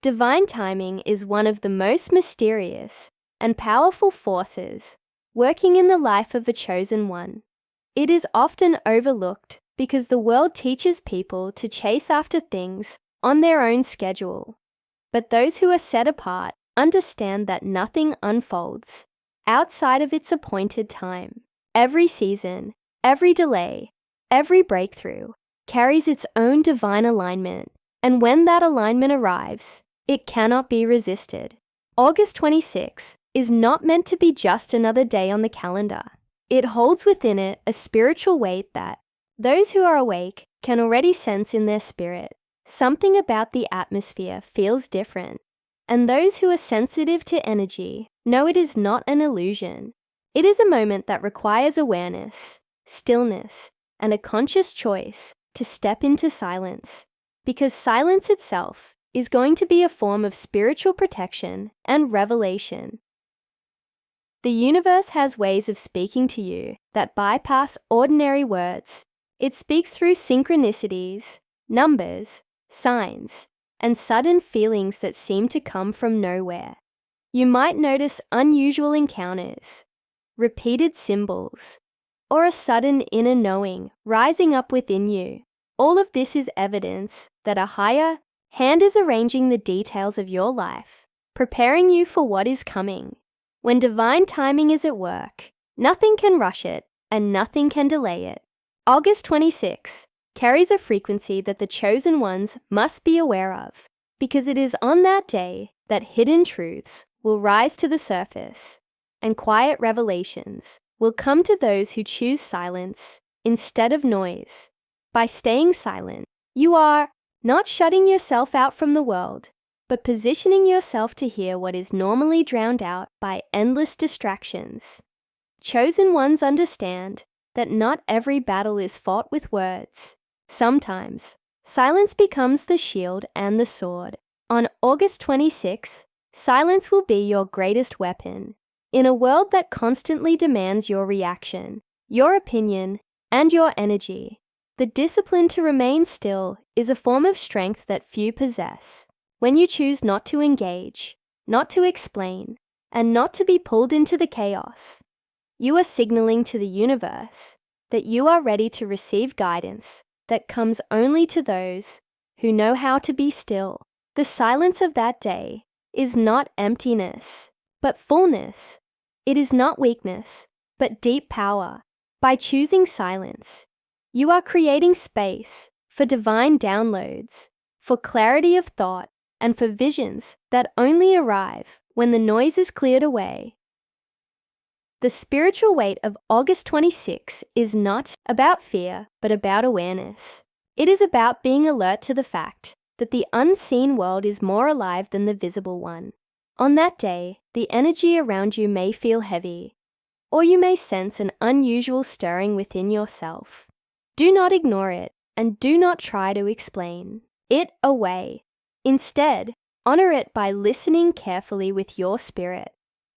Divine timing is one of the most mysterious and powerful forces working in the life of a chosen one. It is often overlooked because the world teaches people to chase after things on their own schedule. But those who are set apart understand that nothing unfolds outside of its appointed time. Every season, every delay, every breakthrough carries its own divine alignment, and when that alignment arrives, it cannot be resisted. August 26 is not meant to be just another day on the calendar. It holds within it a spiritual weight that those who are awake can already sense in their spirit. Something about the atmosphere feels different, and those who are sensitive to energy know it is not an illusion. It is a moment that requires awareness, stillness, and a conscious choice to step into silence, because silence itself is going to be a form of spiritual protection and revelation. The universe has ways of speaking to you that bypass ordinary words. It speaks through synchronicities, numbers, signs, and sudden feelings that seem to come from nowhere. You might notice unusual encounters, repeated symbols, or a sudden inner knowing rising up within you. All of this is evidence that a higher hand is arranging the details of your life, preparing you for what is coming. When divine timing is at work, nothing can rush it and nothing can delay it. August 26 carries a frequency that the chosen ones must be aware of, because it is on that day that hidden truths will rise to the surface and quiet revelations will come to those who choose silence instead of noise. By staying silent, you are not shutting yourself out from the world, but positioning yourself to hear what is normally drowned out by endless distractions. Chosen ones understand that not every battle is fought with words. Sometimes, silence becomes the shield and the sword. On August 26th, silence will be your greatest weapon. In a world that constantly demands your reaction, your opinion, and your energy, the discipline to remain still is a form of strength that few possess. When you choose not to engage, not to explain, and not to be pulled into the chaos, you are signaling to the universe that you are ready to receive guidance that comes only to those who know how to be still. The silence of that day is not emptiness, but fullness. It is not weakness, but deep power. By choosing silence, you are creating space for divine downloads, for clarity of thought, and for visions that only arrive when the noise is cleared away. The spiritual weight of August 26 is not about fear, but about awareness. It is about being alert to the fact that the unseen world is more alive than the visible one. On that day, the energy around you may feel heavy, or you may sense an unusual stirring within yourself. Do not ignore it, and do not try to explain it away. Instead, honor it by listening carefully with your spirit.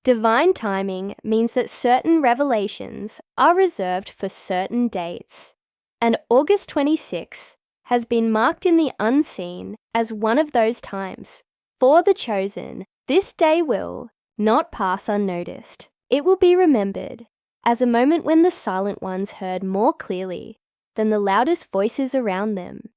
Divine timing means that certain revelations are reserved for certain dates, and August 26 has been marked in the unseen as one of those times. For the chosen, this day will not pass unnoticed. It will be remembered as a moment when the silent ones heard more clearly than the loudest voices around them.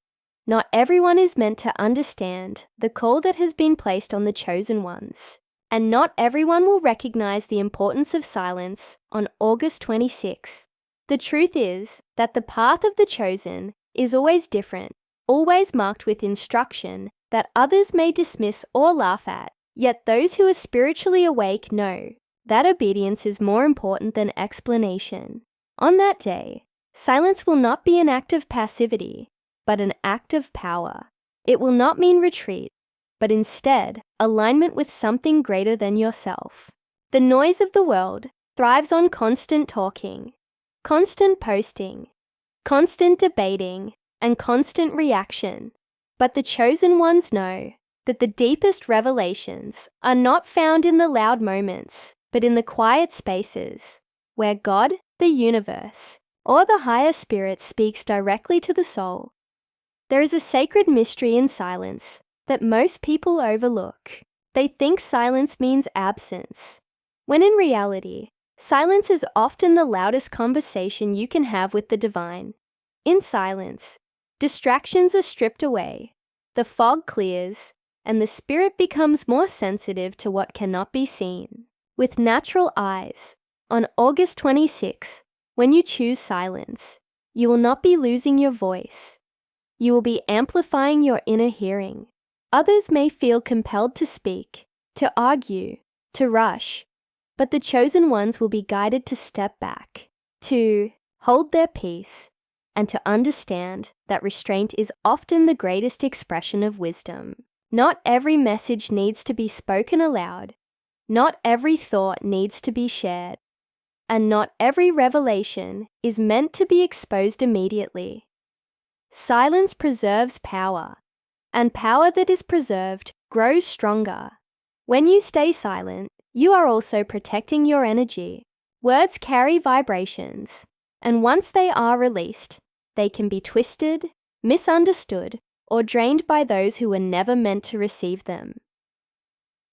Not everyone is meant to understand the call that has been placed on the chosen ones, and not everyone will recognize the importance of silence on August 26th. The truth is that the path of the chosen is always different, always marked with instruction that others may dismiss or laugh at. Yet those who are spiritually awake know that obedience is more important than explanation. On that day, silence will not be an act of passivity, but an act of power. It will not mean retreat, but instead alignment with something greater than yourself. The noise of the world thrives on constant talking, constant posting, constant debating, and constant reaction. But the chosen ones know that the deepest revelations are not found in the loud moments, but in the quiet spaces where God, the universe, or the higher spirit speaks directly to the soul. There is a sacred mystery in silence that most people overlook. They think silence means absence, when in reality, silence is often the loudest conversation you can have with the divine. In silence, distractions are stripped away, the fog clears, and the spirit becomes more sensitive to what cannot be seen. With natural eyes, on August 26, when you choose silence, you will not be losing your voice. You will be amplifying your inner hearing. Others may feel compelled to speak, to argue, to rush, but the chosen ones will be guided to step back, to hold their peace, and to understand that restraint is often the greatest expression of wisdom. Not every message needs to be spoken aloud. Not every thought needs to be shared. And not every revelation is meant to be exposed immediately. Silence preserves power, and power that is preserved grows stronger. When you stay silent, you are also protecting your energy. Words carry vibrations, and once they are released, they can be twisted, misunderstood, or drained by those who were never meant to receive them.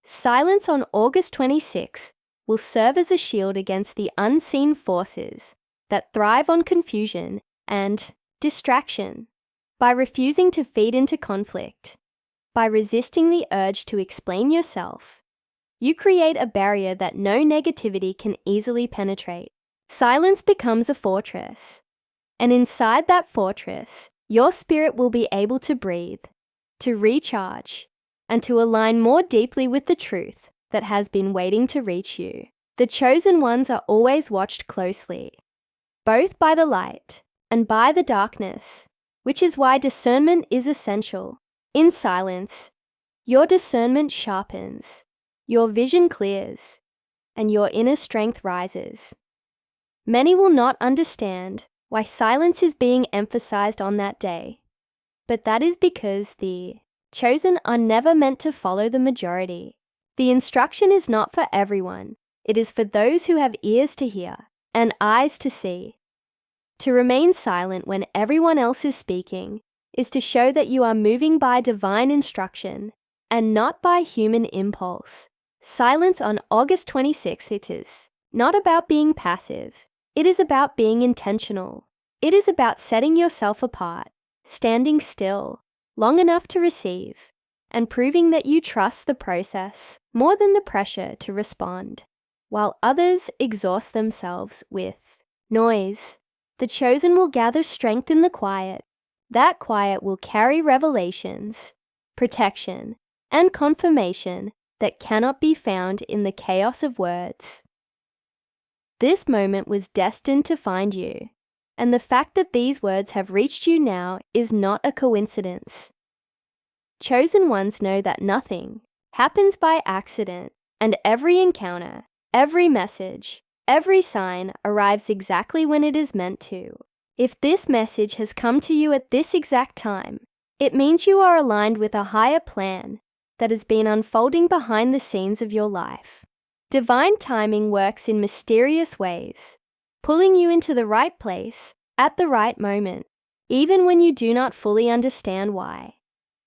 Silence on August 26 will serve as a shield against the unseen forces that thrive on confusion and distraction. By refusing to feed into conflict, by resisting the urge to explain yourself, you create a barrier that no negativity can easily penetrate. Silence becomes a fortress, and inside that fortress, your spirit will be able to breathe, to recharge, and to align more deeply with the truth that has been waiting to reach you. The chosen ones are always watched closely, both by the light and by the darkness, which is why discernment is essential. In silence, your discernment sharpens, your vision clears, and your inner strength rises. Many will not understand why silence is being emphasized on that day, but that is because the chosen are never meant to follow the majority. The instruction is not for everyone. It is for those who have ears to hear and eyes to see. To remain silent when everyone else is speaking is to show that you are moving by divine instruction and not by human impulse. Silence on August 26th, it is not about being passive. It is about being intentional. It is about setting yourself apart, standing still, long enough to receive, and proving that you trust the process more than the pressure to respond. While others exhaust themselves with noise, the chosen will gather strength in the quiet. That quiet will carry revelations, protection, and confirmation that cannot be found in the chaos of words. This moment was destined to find you, and the fact that these words have reached you now is not a coincidence. Chosen ones know that nothing happens by accident, and every encounter, every message, every sign arrives exactly when it is meant to. If this message has come to you at this exact time, it means you are aligned with a higher plan that has been unfolding behind the scenes of your life. Divine timing works in mysterious ways, pulling you into the right place at the right moment, even when you do not fully understand why.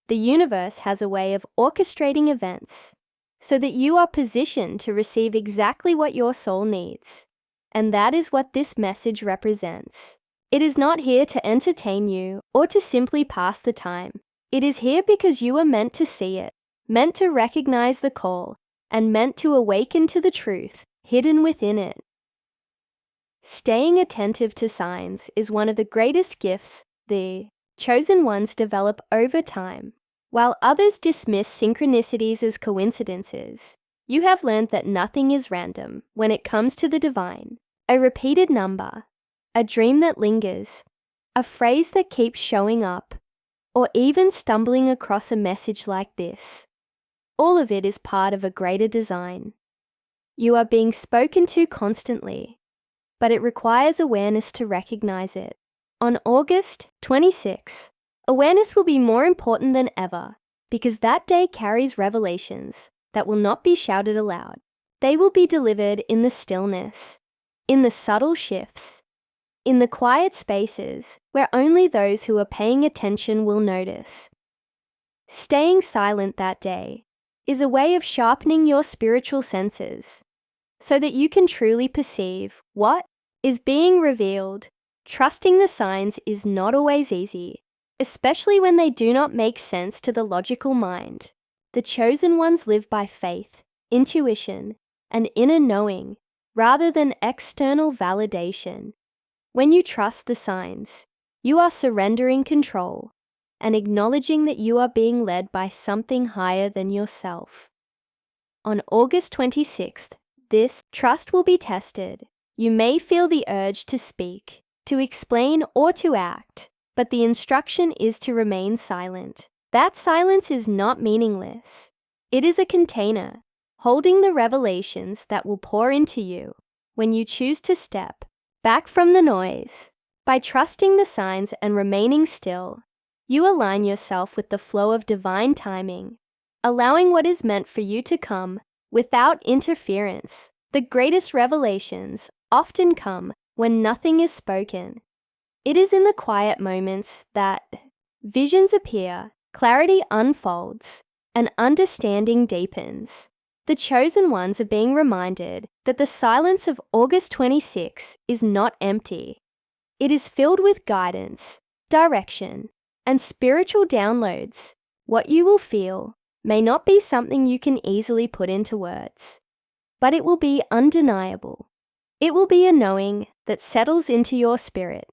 The universe has a way of orchestrating events so that you are positioned to receive exactly what your soul needs. And that is what this message represents. It is not here to entertain you or to simply pass the time. It is here because you are meant to see it, meant to recognize the call, and meant to awaken to the truth hidden within it. Staying attentive to signs is one of the greatest gifts the chosen ones develop over time. While others dismiss synchronicities as coincidences, you have learned that nothing is random when it comes to the divine. A repeated number, a dream that lingers, a phrase that keeps showing up, or even stumbling across a message like this. All of it is part of a greater design. You are being spoken to constantly, but it requires awareness to recognize it. On August 26, awareness will be more important than ever because that day carries revelations that will not be shouted aloud. They will be delivered in the stillness, in the subtle shifts, in the quiet spaces where only those who are paying attention will notice. Staying silent that day is a way of sharpening your spiritual senses so that you can truly perceive what is being revealed. Trusting the signs is not always easy, especially when they do not make sense to the logical mind. The chosen ones live by faith, intuition, and inner knowing rather than external validation. When you trust the signs, you are surrendering control and acknowledging that you are being led by something higher than yourself. On August 26th, this trust will be tested. You may feel the urge to speak, to explain, or to act, but the instruction is to remain silent. That silence is not meaningless. It is a container holding the revelations that will pour into you when you choose to step back from the noise. By trusting the signs and remaining still, you align yourself with the flow of divine timing, allowing what is meant for you to come without interference. The greatest revelations often come when nothing is spoken. It is in the quiet moments that visions appear, clarity unfolds, and understanding deepens. The chosen ones are being reminded that the silence of August 26 is not empty. It is filled with guidance, direction, and spiritual downloads. What you will feel may not be something you can easily put into words, but it will be undeniable. It will be a knowing that settles into your spirit,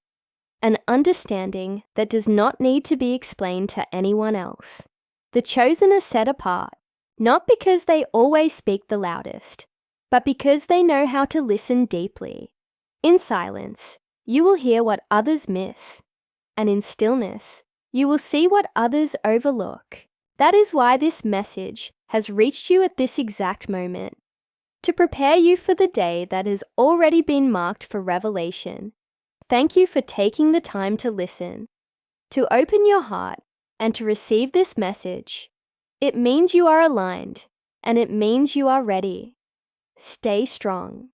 an understanding that does not need to be explained to anyone else. The chosen are set apart, not because they always speak the loudest, but because they know how to listen deeply. In silence, you will hear what others miss, and in stillness, you will see what others overlook. That is why this message has reached you at this exact moment, to prepare you for the day that has already been marked for revelation. Thank you for taking the time to listen, to open your heart, and to receive this message. It means you are aligned, and it means you are ready. Stay strong.